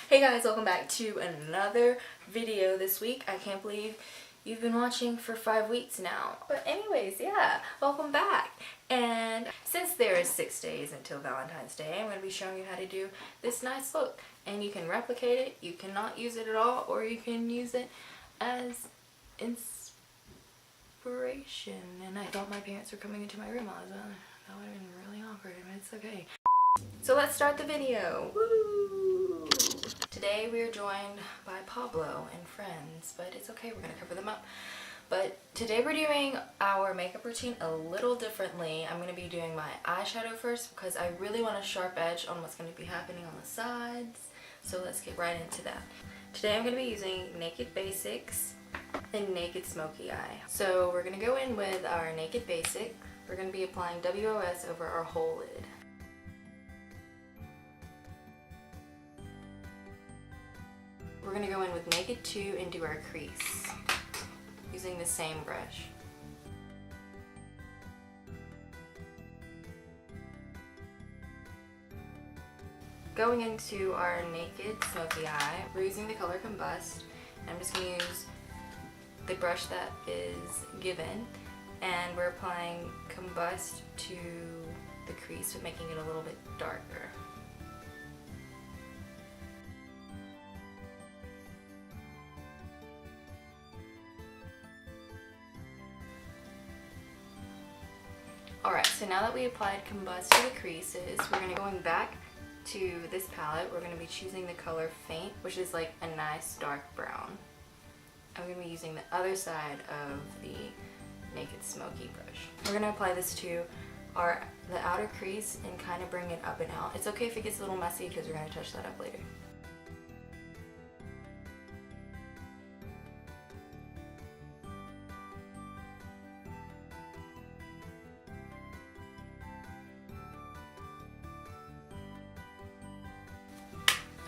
Hey guys, welcome back to another video this week. I can't believe you've been watching for 5 weeks now. But anyways, yeah, welcome back. And since there is 6 days until Valentine's Day, I'm going to be showing you how to do this nice look. And you can replicate it, you cannot use it at all, or you can use it as inspiration. And I thought my parents were coming into my room. That would have been really awkward, but it's okay. So let's start the video. Woo! Today we are joined by Pablo and friends, but it's okay, we're gonna cover them up. But today we're doing our makeup routine a little differently. I'm gonna be doing my eyeshadow first because I really want a sharp edge on what's gonna be happening on the sides. So let's get right into that. Today I'm gonna be using Naked Basics and Naked Smoky Eye. So we're gonna go in with our Naked Basic. We're gonna be applying WOS over our whole lid. We're going to go in with Naked 2 and do our crease using the same brush. Going into our Naked Smoky Eye, we're using the color Combust. I'm just going to use the brush that is given, and we're applying Combust to the crease but making it a little bit darker. Alright, so now that we applied Combust to the creases, we're going to going back to this palette. We're going to be choosing the color Faint, which is like a nice dark brown. I'm going to be using the other side of the Naked Smoky brush. We're going to apply this to the outer crease and kind of bring it up and out. It's okay if it gets a little messy because we're going to touch that up later.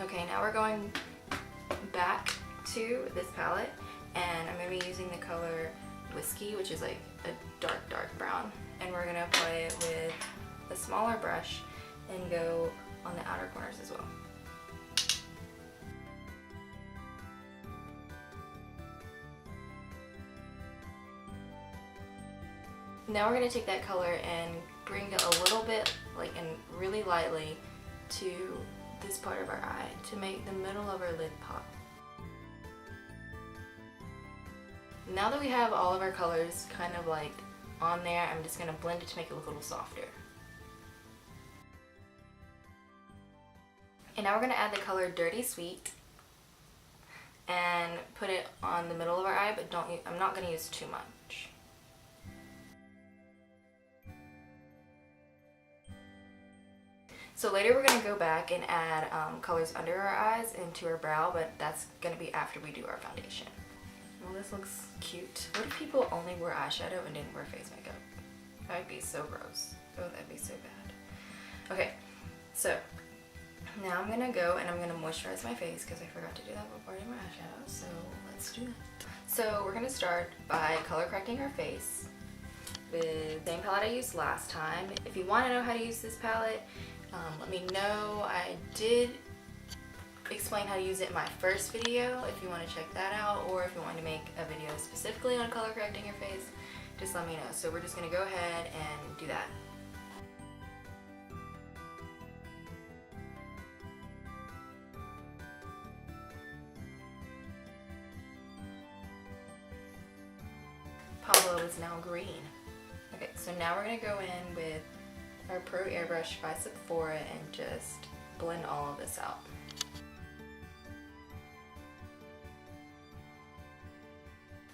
Okay, now we're going back to this palette, and I'm going to be using the color Whiskey, which is like a dark brown, and we're going to apply it with a smaller brush and go on the outer corners as well. Now we're going to take that color and bring it a little bit, like, and really lightly to this part of our eye to make the middle of our lid pop. Now that we have all of our colors kind of like on there, I'm just going to blend it to make it look a little softer. And now we're going to add the color Dirty Sweet and put it on the middle of our eye, but I'm not going to use too much. So later we're going to go back and add colors under our eyes and to our brow, but that's going to be after we do our foundation. Well, this looks cute. What if people only wore eyeshadow and didn't wear face makeup? That would be so gross. Oh, that'd be so bad. Okay, so now I'm going to go and I'm going to moisturize my face because I forgot to do that before I did my eyeshadow, so let's do that. So we're going to start by color correcting our face with the same palette I used last time. If you want to know how to use this palette, let me know. I did explain how to use it in my first video if you want to check that out, or if you want to make a video specifically on color correcting your face, just let me know. So we're just going to go ahead and do that. Pablo is now green. Okay, so now we're going to go in with our Pro Airbrush by Sephora and just blend all of this out.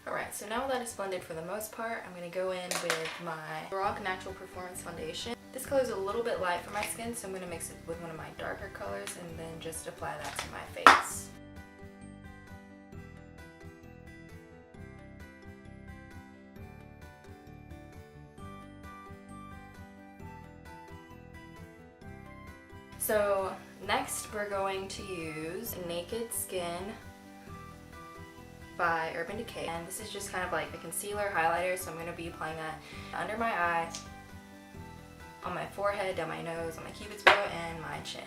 Alright, so now that it's blended for the most part, I'm going to go in with my Rock Natural Performance Foundation. This color is a little bit light for my skin, so I'm going to mix it with one of my darker colors and then just apply that to my face. So next we're going to use Naked Skin by Urban Decay, and this is just kind of like a concealer highlighter, so I'm going to be applying that under my eye, on my forehead, down my nose, on my cupid's bow, and my chin.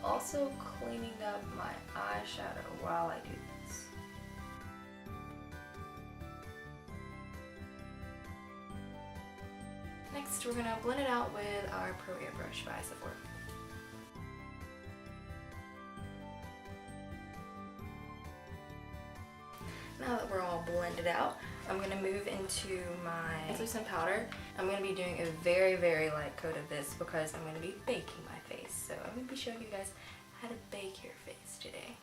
also cleaning up my eyeshadow while I do this. Next, we're gonna blend it out with our Pro Airbrush by Sephora. Now that we're all blended out, I'm going to move into my translucent powder. I'm going to be doing a very, very light coat of this because I'm going to be baking my face. So I'm going to be showing you guys how to bake your face today.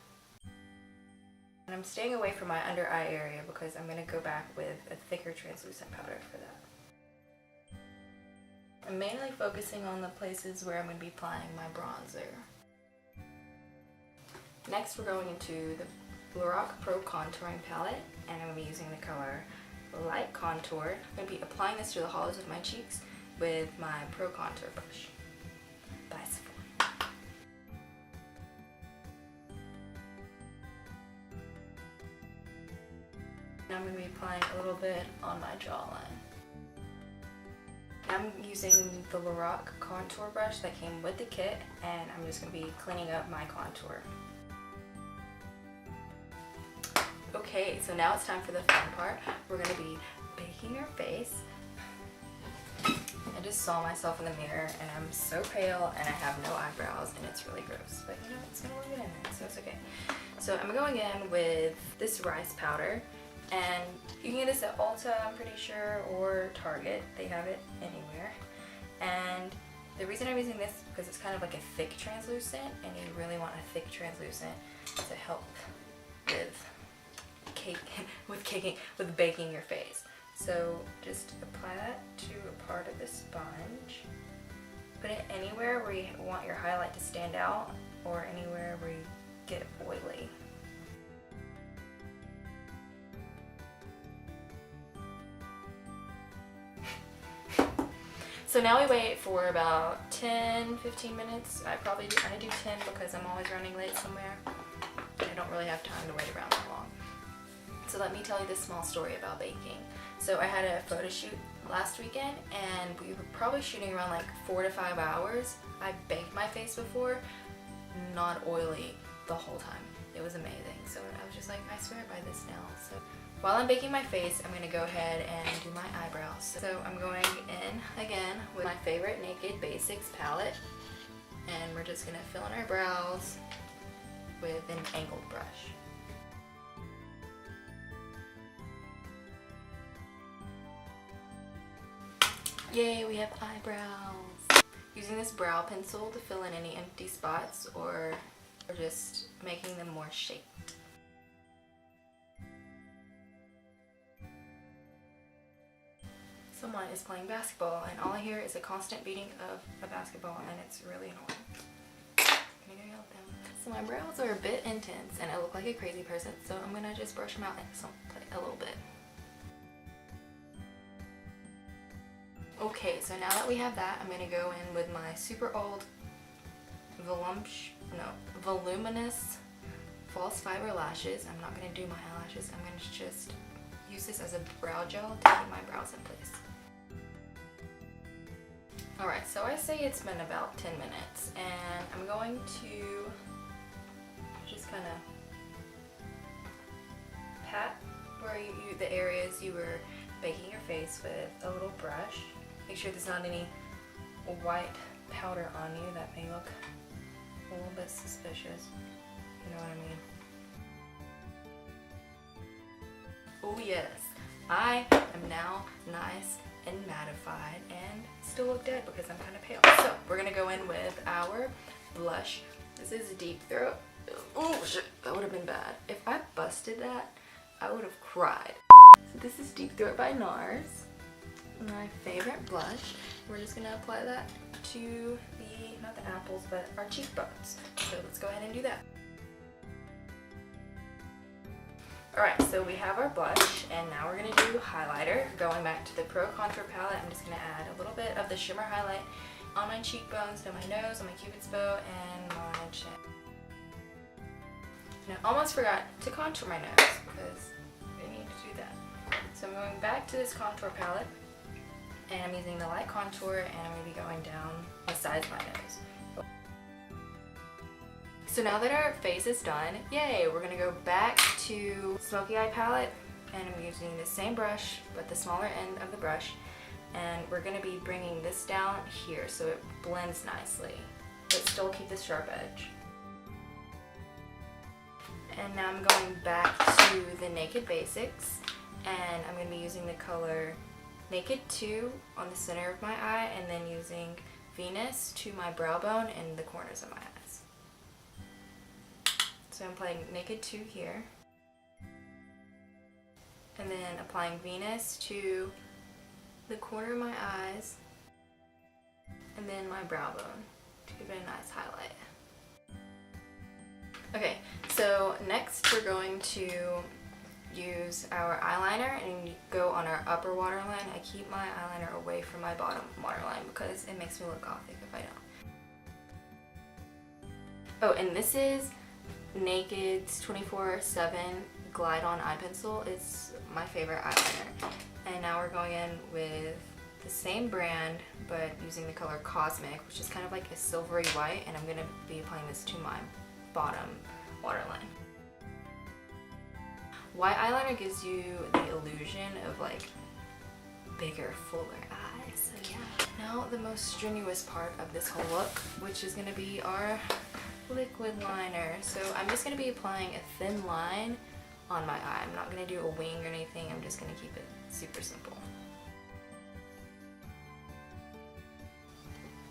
And I'm staying away from my under eye area because I'm going to go back with a thicker translucent powder for that. I'm mainly focusing on the places where I'm going to be applying my bronzer. Next, we're going into the Lorac Pro Contouring Palette, and I'm going to be using the color Light Contour. I'm going to be applying this to the hollows of my cheeks with my Pro Contour brush by Sephora. Now I'm going to be applying a little bit on my jawline. I'm using the Lorac Contour brush that came with the kit, and I'm just going to be cleaning up my contour. Okay, so now it's time for the fun part. We're going to be baking our face. I just saw myself in the mirror and I'm so pale and I have no eyebrows and it's really gross. But you know, it's going to look good in there, so it's okay. So I'm going in with this rice powder, and you can get this at Ulta, I'm pretty sure, or Target. They have it anywhere. And the reason I'm using this is because it's kind of like a thick translucent, and you really want a thick translucent to help with baking your face. So just apply that to a part of the sponge. Put it anywhere where you want your highlight to stand out, or anywhere where you get oily. So now we wait for about 10-15 minutes. I do 10 because I'm always running late somewhere. I don't really have time to wait around that long. So let me tell you this small story about baking. So I had a photo shoot last weekend and we were probably shooting around like 4 to 5 hours. I baked my face before, not oily the whole time. It was amazing. So I was just like, I swear by this now. So while I'm baking my face, I'm gonna go ahead and do my eyebrows. So I'm going in again with my favorite Naked Basics palette, and we're just gonna fill in our brows with an angled brush. Yay, we have eyebrows! Using this brow pencil to fill in any empty spots or just making them more shaped. Someone is playing basketball and all I hear is a constant beating of a basketball and it's really annoying. I'm gonna go yell at them. So my brows are a bit intense and I look like a crazy person, so I'm gonna just brush them out a little bit. Okay, so now that we have that, I'm gonna go in with my super old voluminous false fiber lashes. I'm not gonna do my eyelashes. I'm gonna just use this as a brow gel to keep my brows in place. Alright, so I say it's been about 10 minutes and I'm going to just kind of pat where the areas you were baking your face with a little brush. Make sure there's not any white powder on you. That may look a little bit suspicious. You know what I mean? Oh yes, I am now nice and mattified and still look dead because I'm kind of pale. So we're gonna go in with our blush. This is Deep Throat. Oh shit, that would have been bad. If I busted that, I would have cried. So this is Deep Throat by NARS, my favorite blush. We're just gonna apply that to not the apples, but our cheekbones. So let's go ahead and do that. Alright, so we have our blush, and now we're going to do highlighter. Going back to the Pro Contour palette, I'm just going to add a little bit of the shimmer highlight on my cheekbones, so my nose, on my cupid's bow, and my chin. And I almost forgot to contour my nose, because I need to do that. So I'm going back to this contour palette, and I'm using the light contour, and I'm going to be going down the sides of my nose. So now that our face is done, yay, we're gonna go back to Smoky Eye palette, and I'm using the same brush, but the smaller end of the brush, and we're gonna be bringing this down here so it blends nicely, but still keep the sharp edge. And now I'm going back to the Naked Basics, and I'm gonna be using the color Naked 2 on the center of my eye, and then using Venus to my brow bone and the corners of my eyes. So I'm applying Naked 2 here, and then applying Venus to the corner of my eyes, and then my brow bone to give it a nice highlight. Okay, so next we're going to use our eyeliner and go on our upper waterline. I keep my eyeliner away from my bottom waterline because it makes me look gothic if I don't. Oh, and this is Naked's 24/7 Glide On Eye Pencil. It's my favorite eyeliner. And now we're going in with the same brand, but using the color Cosmic, which is kind of like a silvery white, and I'm going to be applying this to my bottom waterline. White eyeliner gives you the illusion of like bigger, fuller eyes. So yeah. Now the most strenuous part of this whole look, which is going to be our liquid liner. So I'm just going to be applying a thin line on my eye. I'm not going to do a wing or anything. I'm just going to keep it super simple.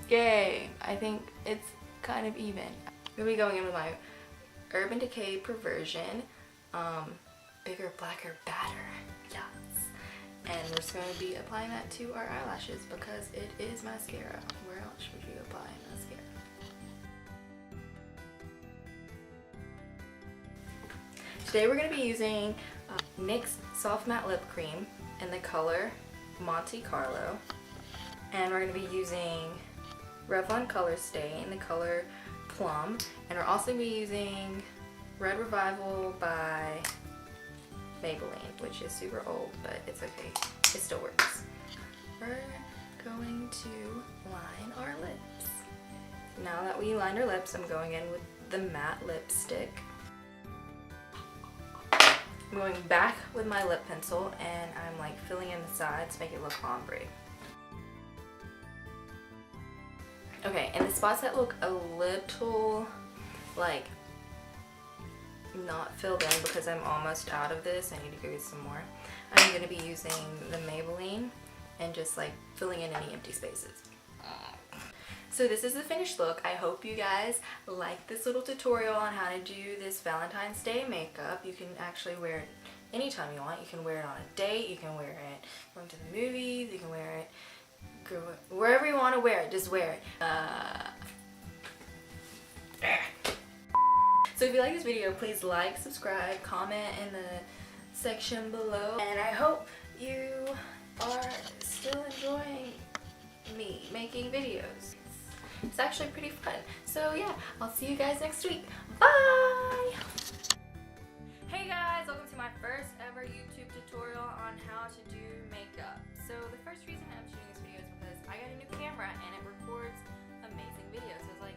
Yay! I think it's kind of even. I'm going to be going in with my Urban Decay Perversion. Bigger, blacker, badder. Yes. And we're just going to be applying that to our eyelashes because it is mascara. Where else would you apply mascara? Today we're going to be using NYX Soft Matte Lip Cream in the color Monte Carlo. And we're going to be using Revlon Color Stay in the color Plum. And we're also going to be using Red Revival by Maybelline, which is super old, but it's okay. It still works. We're going to line our lips. Now that we lined our lips, I'm going in with the matte lipstick. I'm going back with my lip pencil and I'm like filling in the sides to make it look ombre. Okay, and the spots that look a little like not filled in because I'm almost out of this, I need to go get some more. I'm going to be using the Maybelline and just like filling in any empty spaces. So this is the finished look. I hope you guys like this little tutorial on how to do this Valentine's Day makeup. You can actually wear it anytime you want. You can wear it on a date, you can wear it going to the movies, you can wear it wherever you want to wear it, just wear it. So if you like this video, please like, subscribe, comment in the section below. And I hope you are still enjoying me making videos. It's actually pretty fun. So yeah, I'll see you guys next week. Bye! Hey guys, welcome to my first ever YouTube tutorial on how to do makeup. So the first reason I'm shooting this video is because I got a new camera and it records amazing videos. So it's like,